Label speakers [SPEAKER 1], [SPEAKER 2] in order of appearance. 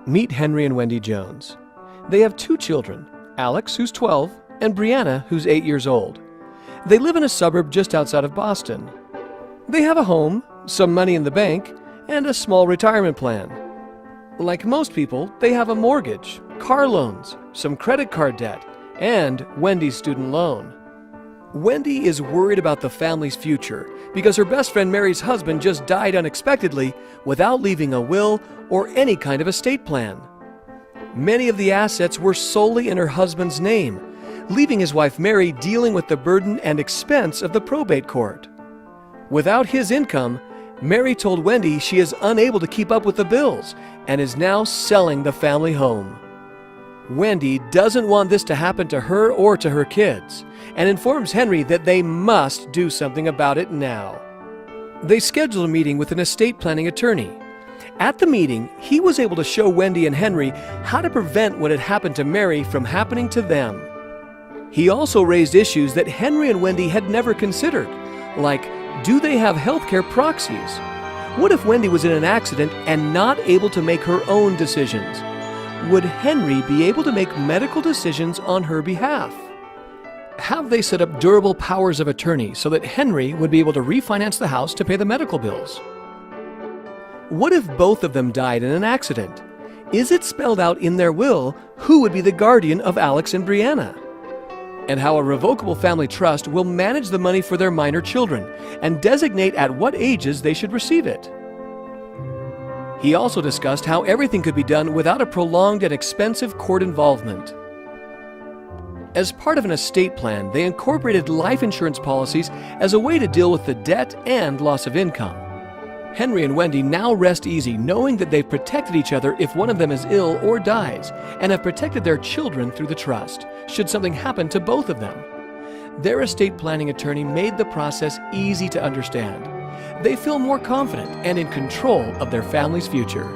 [SPEAKER 1] Meet Henry and Wendy Jones. They have two children, Alex, who's 12, and Brianna, who's 8 years old. They live in a suburb just outside of Boston. They have a home, some money in the bank, and a small retirement plan. Like most people, they have a mortgage, car loans, some credit card debt, and Wendy's student loan. Wendy is worried about the family's future because her best friend Mary's husband just died unexpectedly without leaving a will or any kind of estate plan. Many of the assets were solely in her husband's name, leaving his wife Mary dealing with the burden and expense of the probate court. Without his income, Mary told Wendy she is unable to keep up with the bills and is now selling the family home. Wendy doesn't want this to happen to her or to her kids, and informs Henry that they must do something about it now. They scheduled a meeting with an estate planning attorney. At the meeting, he was able to show Wendy and Henry how to prevent what had happened to Mary from happening to them. He also raised issues that Henry and Wendy had never considered, like, do they have healthcare proxies? What if Wendy was in an accident and not able to make her own decisions? Would Henry be able to make medical decisions on her behalf? Have they set up durable powers of attorney so that Henry would be able to refinance the house to pay the medical bills? What if both of them died in an accident? Is it spelled out in their will who would be the guardian of Alex and Brianna? And how a revocable family trust will manage the money for their minor children and designate at what ages they should receive it. He also discussed how everything could be done without a prolonged and expensive court involvement. As part of an estate plan, they incorporated life insurance policies as a way to deal with the debt and loss of income. Henry and Wendy now rest easy knowing that they've protected each other if one of them is ill or dies, and have protected their children through the trust, should something happen to both of them. Their estate planning attorney made the process easy to understand. They feel more confident and in control of their family's future.